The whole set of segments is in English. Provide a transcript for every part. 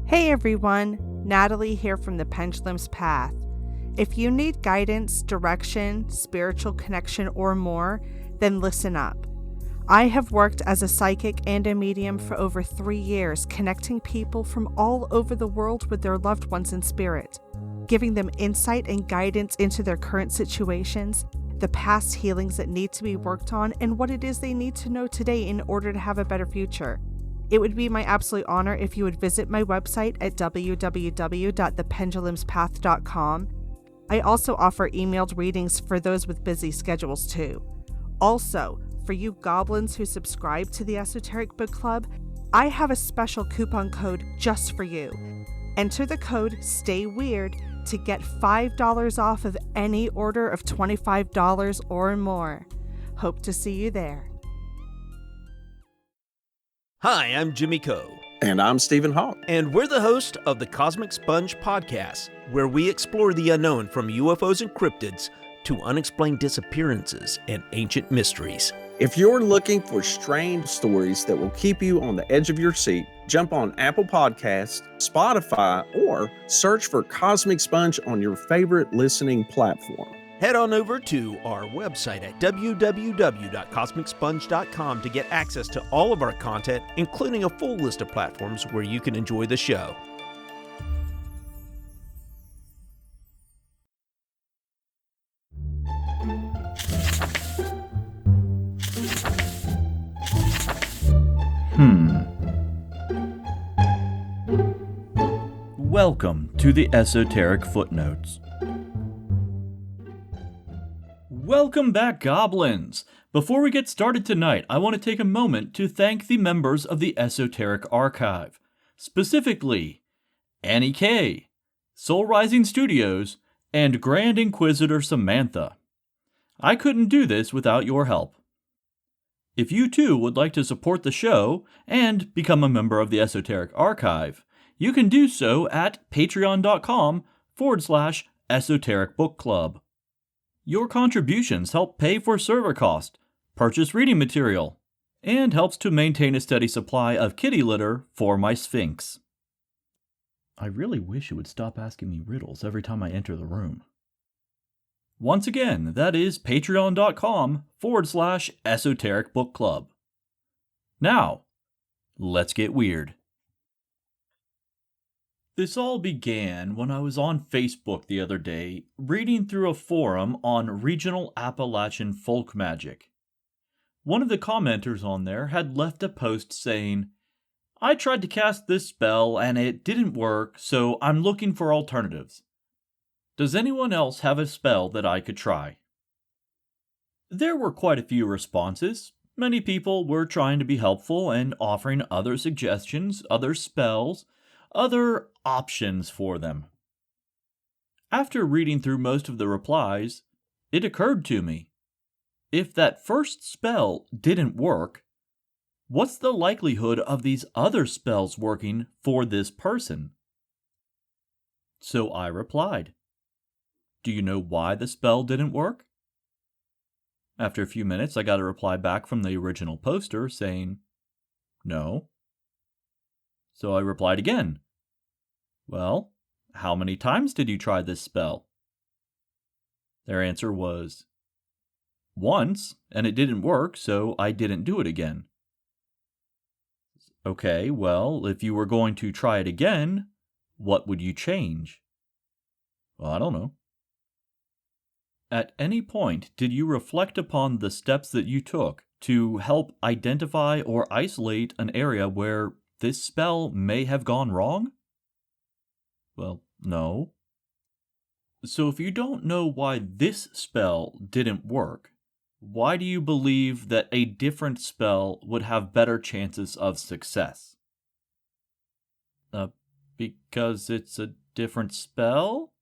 Hey everyone, Natalie here from the Pendulum's Path. If you need guidance, direction, spiritual connection, or more, then listen up. I have worked as a psychic and a medium for over 3 years, connecting people from all over the world with their loved ones in spirit, giving them insight and guidance into their current situations, the past healings that need to be worked on, and what it is they need to know today in order to have a better future. It would be my absolute honor if you would visit my website at www.thependulumspath.com. I also offer emailed readings for those with busy schedules too. Also, for you goblins who subscribe to the Esoteric Book Club, I have a special coupon code just for you. Enter the code Stay Weird to get $5 off of any order of $25 or more. Hope to see you there. Hi, I'm Jimmy Coe. And I'm Stephen Hawk. And we're the host of the Cosmic Sponge Podcast, where we explore the unknown from UFOs and cryptids to unexplained disappearances and ancient mysteries. If you're looking for strange stories that will keep you on the edge of your seat, jump on Apple Podcasts, Spotify, or search for Cosmic Sponge on your favorite listening platform. Head on over to our website at www.cosmicsponge.com to get access to all of our content, including a full list of platforms where you can enjoy the show. Welcome to the Esoteric Footnotes. Welcome back, Goblins! Before we get started tonight, I want to take a moment to thank the members of the Esoteric Archive, specifically Annie K, Soul Rising Studios, and Grand Inquisitor Samantha. I couldn't do this without your help. If you too would like to support the show and become a member of the Esoteric Archive, you can do so at patreon.com/Esoteric Book Club. Your contributions help pay for server cost, purchase reading material, and helps to maintain a steady supply of kitty litter for my Sphinx. I really wish it would stop asking me riddles every time I enter the room. Once again, that is patreon.com/Esoteric Book Club. Now, let's get weird. This all began when I was on Facebook the other day, reading through a forum on regional Appalachian folk magic. One of the commenters on there had left a post saying, "I tried to cast this spell and it didn't work, so I'm looking for alternatives. Does anyone else have a spell that I could try?" There were quite a few responses. Many people were trying to be helpful and offering other suggestions, other spells, other options for them. After reading through most of the replies, it occurred to me, if that first spell didn't work, what's the likelihood of these other spells working for this person? So I replied, "Do you know why the spell didn't work?" After a few minutes, I got a reply back from the original poster saying, "No." So I replied again, "Well, how many times did you try this spell?" Their answer was, "Once, and it didn't work, so I didn't do it again." Okay, well, if you were going to try it again, what would you change? Well, I don't know. At any point, did you reflect upon the steps that you took to help identify or isolate an area where this spell may have gone wrong? Well, no. So if you don't know why this spell didn't work, why do you believe that a different spell would have better chances of success? Because it's a different spell?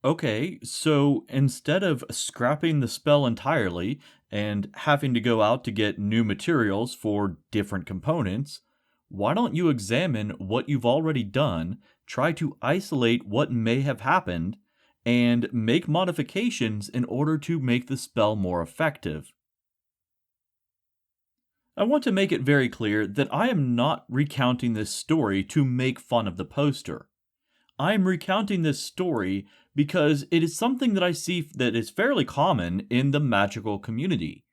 Okay, so instead of scrapping the spell entirely and having to go out to get new materials for different components, why don't you examine what you've already done, try to isolate what may have happened, and make modifications in order to make the spell more effective? I want to make it very clear that I am not recounting this story to make fun of the poster. I am recounting this story because it is something that I see that is fairly common in the magical community.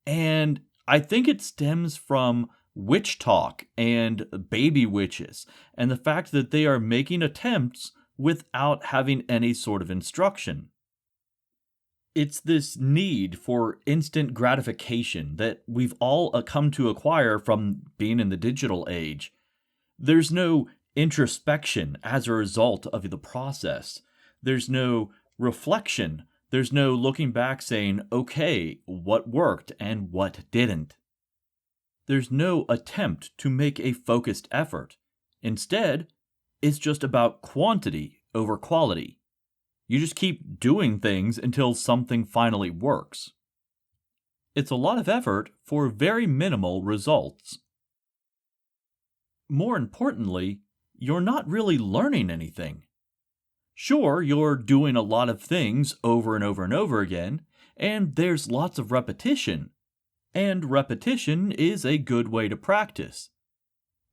And I think it stems from WitchTok and baby witches, and the fact that they are making attempts without having any sort of instruction. It's this need for instant gratification that we've all come to acquire from being in the digital age. There's no introspection as a result of the process. There's no reflection. There's no looking back saying, okay, what worked and what didn't. There's no attempt to make a focused effort. Instead, it's just about quantity over quality. You just keep doing things until something finally works. It's a lot of effort for very minimal results. More importantly, you're not really learning anything. Sure, you're doing a lot of things over and over and over again, and there's lots of repetition. And repetition is a good way to practice.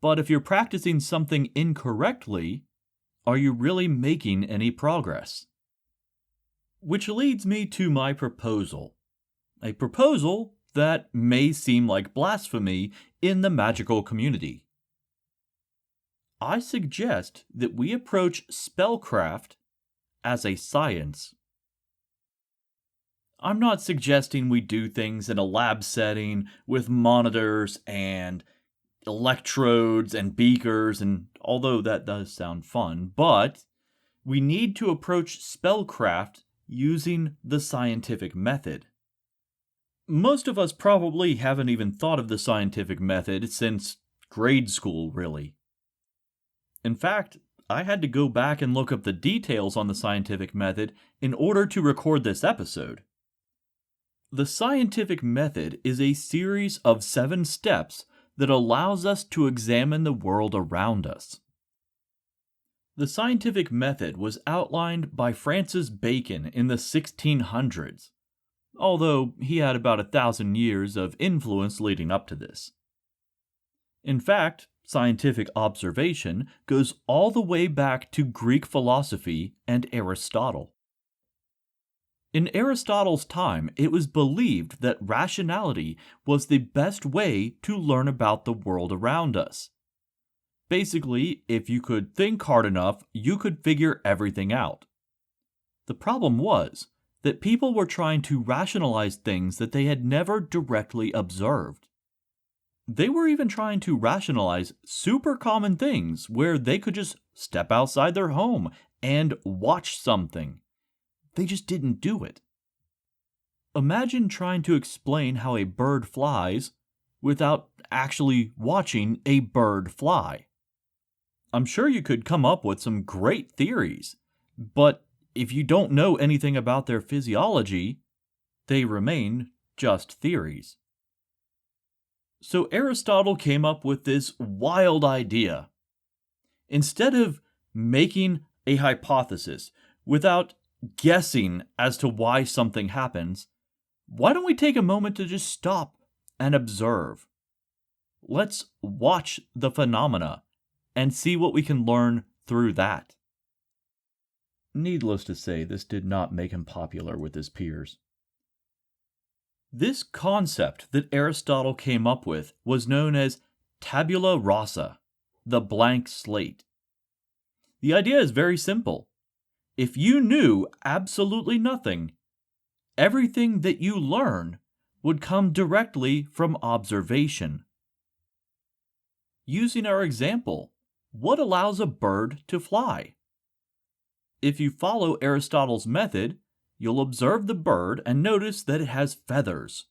But if you're practicing something incorrectly, are you really making any progress? Which leads me to my proposal. A proposal that may seem like blasphemy in the magical community. I suggest that we approach spellcraft as a science. I'm not suggesting we do things in a lab setting with monitors and electrodes and beakers, and although that does sound fun, but we need to approach spellcraft using the scientific method. Most of us probably haven't even thought of the scientific method since grade school, really. In fact, I had to go back and look up the details on the scientific method in order to record this episode. The scientific method is a series of 7 steps that allows us to examine the world around us. The scientific method was outlined by Francis Bacon in the 1600s, although he had about 1,000 years of influence leading up to this. In fact, scientific observation goes all the way back to Greek philosophy and Aristotle. In Aristotle's time, it was believed that rationality was the best way to learn about the world around us. Basically, if you could think hard enough, you could figure everything out. The problem was that people were trying to rationalize things that they had never directly observed. They were even trying to rationalize super common things where they could just step outside their home and watch something. They just didn't do it. Imagine trying to explain how a bird flies without actually watching a bird fly. I'm sure you could come up with some great theories, but if you don't know anything about their physiology, they remain just theories. So Aristotle came up with this wild idea. Instead of making a hypothesis without guessing as to why something happens, why don't we take a moment to just stop and observe? Let's watch the phenomena and see what we can learn through that. Needless to say, this did not make him popular with his peers. This concept that Aristotle came up with was known as tabula rasa, the blank slate. The idea is very simple. If you knew absolutely nothing, everything that you learn would come directly from observation. Using our example, what allows a bird to fly? If you follow Aristotle's method, you'll observe the bird and notice that it has feathers.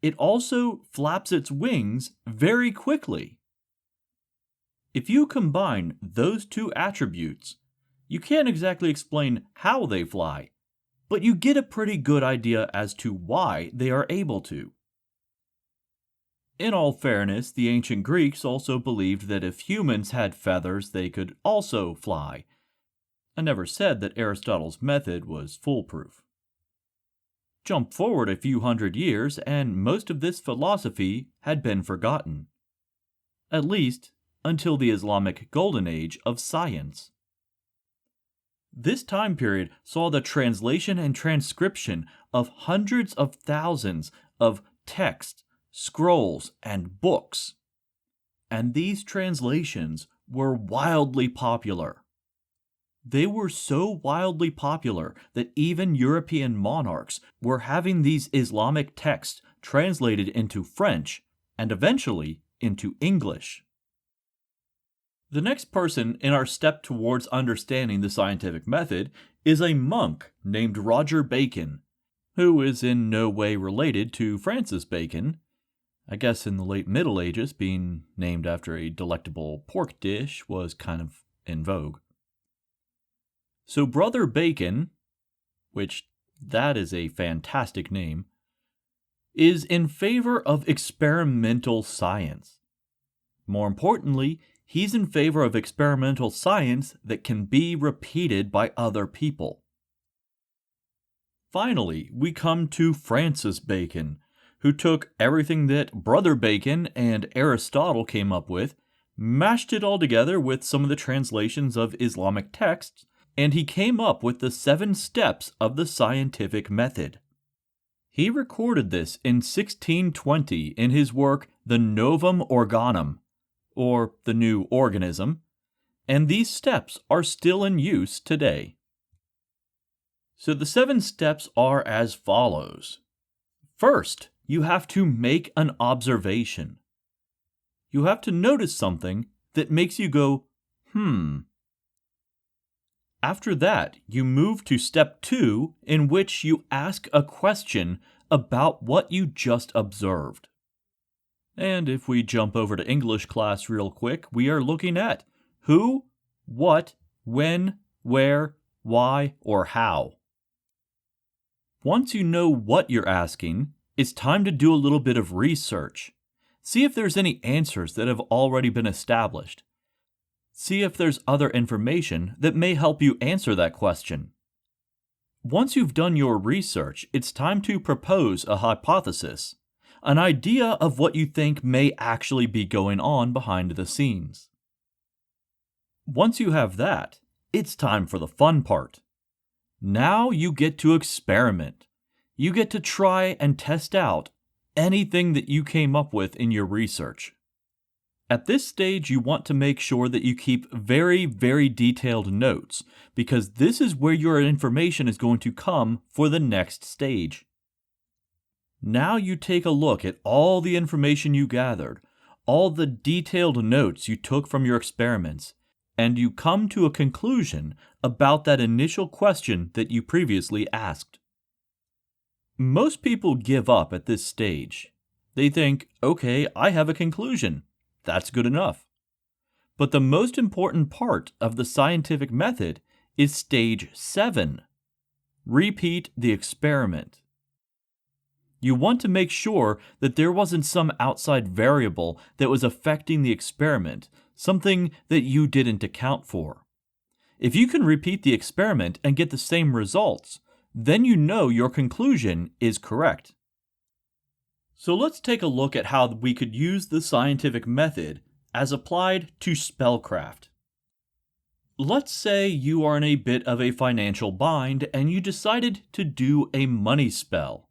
It also flaps its wings very quickly. If you combine those 2 attributes, you can't exactly explain how they fly, but you get a pretty good idea as to why they are able to. In all fairness, the ancient Greeks also believed that if humans had feathers, they could also fly. I never said that Aristotle's method was foolproof. Jump forward a few hundred years, and most of this philosophy had been forgotten. At least, until the Islamic Golden Age of science. This time period saw the translation and transcription of hundreds of thousands of texts, scrolls, and books. And these translations were wildly popular. They were so wildly popular that even European monarchs were having these Islamic texts translated into French and eventually into English. The next person in our step towards understanding the scientific method is a monk named Roger Bacon, who is in no way related to Francis Bacon. I guess in the late Middle Ages, being named after a delectable pork dish was kind of in vogue. So Brother Bacon, which that is a fantastic name, is in favor of experimental science. More importantly, he's in favor of experimental science that can be repeated by other people. Finally, we come to Francis Bacon, who took everything that Brother Bacon and Aristotle came up with, mashed it all together with some of the translations of Islamic texts, and he came up with the 7 steps of the scientific method. He recorded this in 1620 in his work The Novum Organum, or The New Organism, and these steps are still in use today. So the 7 steps are as follows. First, you have to make an observation. You have to notice something that makes you go, After that, you move to step 2, in which you ask a question about what you just observed. And if we jump over to English class real quick, we are looking at who, what, when, where, why, or how. Once you know what you're asking, it's time to do a little bit of research. See if there's any answers that have already been established. See if there's other information that may help you answer that question. Once you've done your research, it's time to propose a hypothesis, an idea of what you think may actually be going on behind the scenes. Once you have that, it's time for the fun part. Now you get to experiment. You get to try and test out anything that you came up with in your research. At this stage, you want to make sure that you keep very, very detailed notes, because this is where your information is going to come for the next stage. Now you take a look at all the information you gathered, all the detailed notes you took from your experiments, and you come to a conclusion about that initial question that you previously asked. Most people give up at this stage. They think, okay, I have a conclusion. That's good enough. But the most important part of the scientific method is stage 7. Repeat the experiment. You want to make sure that there wasn't some outside variable that was affecting the experiment, something that you didn't account for. If you can repeat the experiment and get the same results, then you know your conclusion is correct. So let's take a look at how we could use the scientific method as applied to spellcraft. Let's say you are in a bit of a financial bind and you decided to do a money spell.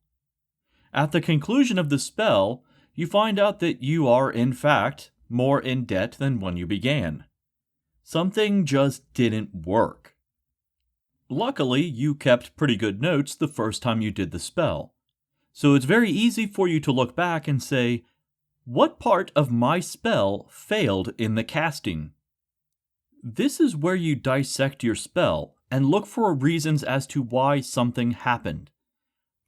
At the conclusion of the spell, you find out that you are, in fact, more in debt than when you began. Something just didn't work. Luckily, you kept pretty good notes the first time you did the spell. So it's very easy for you to look back and say, what part of my spell failed in the casting? This is where you dissect your spell and look for reasons as to why something happened.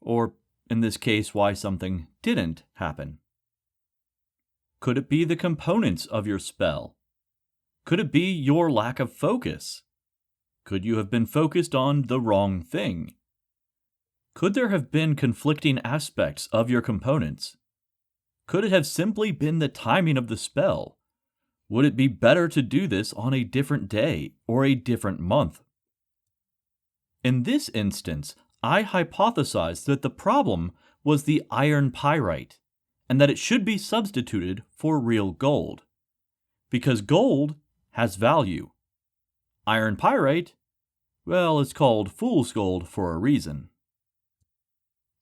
Or, in this case, why something didn't happen. Could it be the components of your spell? Could it be your lack of focus? Could you have been focused on the wrong thing? Could there have been conflicting aspects of your components? Could it have simply been the timing of the spell? Would it be better to do this on a different day or a different month? In this instance, I hypothesized that the problem was the iron pyrite, and that it should be substituted for real gold. Because gold has value. Iron pyrite, well, it's called fool's gold for a reason.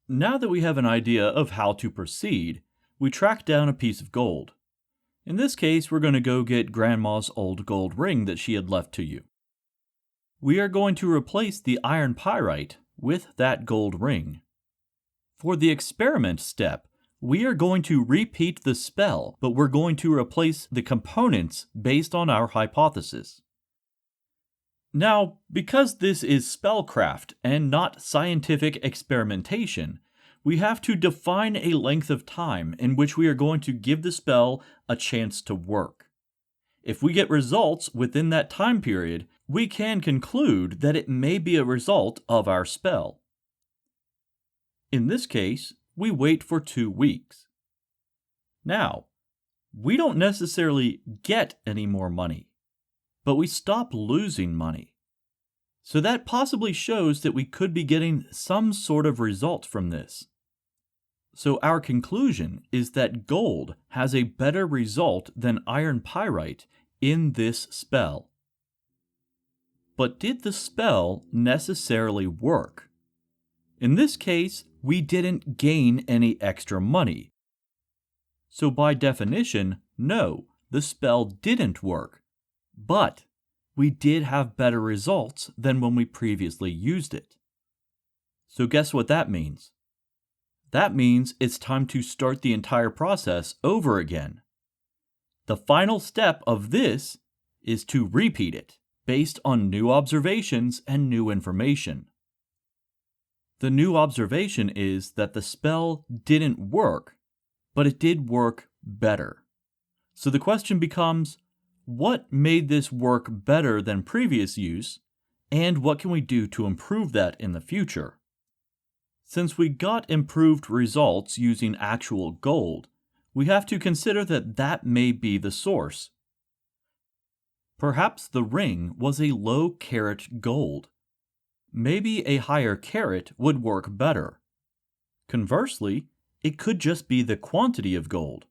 Now that we have an idea of how to proceed, we track down a piece of gold. In this case, we're going to go get Grandma's old gold ring that she had left to you. We are going to replace the iron pyrite with that gold ring. For the experiment step, we are going to repeat the spell, but we're going to replace the components based on our hypothesis. Now, because this is spellcraft and not scientific experimentation, we have to define a length of time in which we are going to give the spell a chance to work. If we get results within that time period, we can conclude that it may be a result of our spell. In this case, we wait for 2 weeks. Now, we don't necessarily get any more money, but we stop losing money. So that possibly shows that we could be getting some sort of result from this. So our conclusion is that gold has a better result than iron pyrite in this spell. But did the spell necessarily work? In this case, we didn't gain any extra money. So by definition, no, the spell didn't work. But we did have better results than when we previously used it. So guess what that means? That means it's time to start the entire process over again. The final step of this is to repeat it, based on new observations and new information. The new observation is that the spell didn't work, but it did work better. So the question becomes, what made this work better than previous use, and what can we do to improve that in the future? Since we got improved results using actual gold, we have to consider that that may be the source. Perhaps the ring was a low carat gold. Maybe a higher carat would work better. Conversely, it could just be the quantity of gold.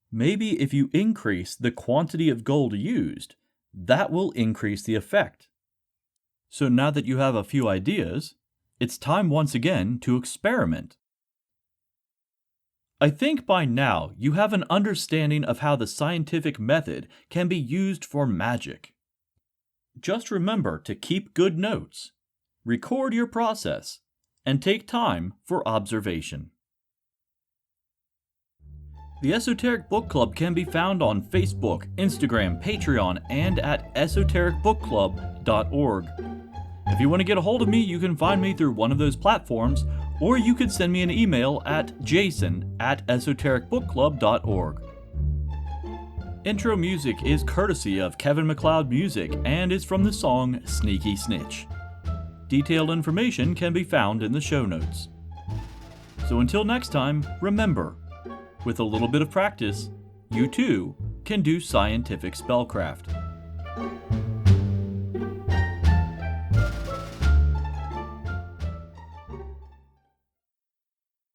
Maybe if you increase the quantity of gold used, that will increase the effect. So now that you have a few ideas, it's time once again to experiment. I think by now you have an understanding of how the scientific method can be used for magic. Just remember to keep good notes, record your process, and take time for observation. The Esoteric Book Club can be found on Facebook, Instagram, Patreon, and at esotericbookclub.org. If you want to get a hold of me, you can find me through one of those platforms, or you could send me an email at jason@esotericbookclub.org. Intro music is courtesy of Kevin MacLeod Music and is from the song Sneaky Snitch. Detailed information can be found in the show notes. So until next time, remember, with a little bit of practice, you too can do scientific spellcraft.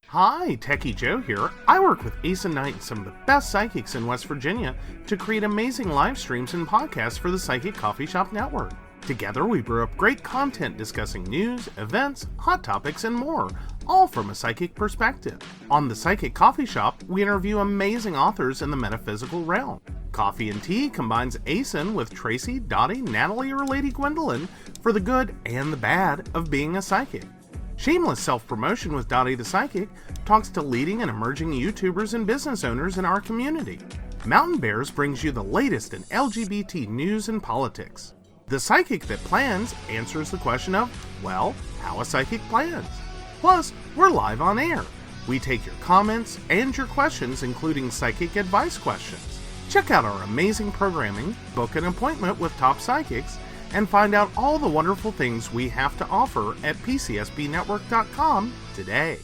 Hi, Techie Joe here. I work with Ace and Knight and some of the best psychics in West Virginia to create amazing live streams and podcasts for the Psychic Coffee Shop Network. Together, we brew up great content discussing news, events, hot topics, and more, all from a psychic perspective. On the Psychic Coffee Shop, we interview amazing authors in the metaphysical realm. Coffee and Tea combines ASIN with Tracy, Dottie, Natalie, or Lady Gwendolyn for the good and the bad of being a psychic. Shameless Self-Promotion with Dottie the Psychic talks to leading and emerging YouTubers and business owners in our community. Mountain Bears brings you the latest in LGBT news and politics. The Psychic That Plans answers the question of, well, how a psychic plans. Plus, we're live on air. We take your comments and your questions, including psychic advice questions. Check out our amazing programming, book an appointment with top psychics, and find out all the wonderful things we have to offer at pcsbnetwork.com today.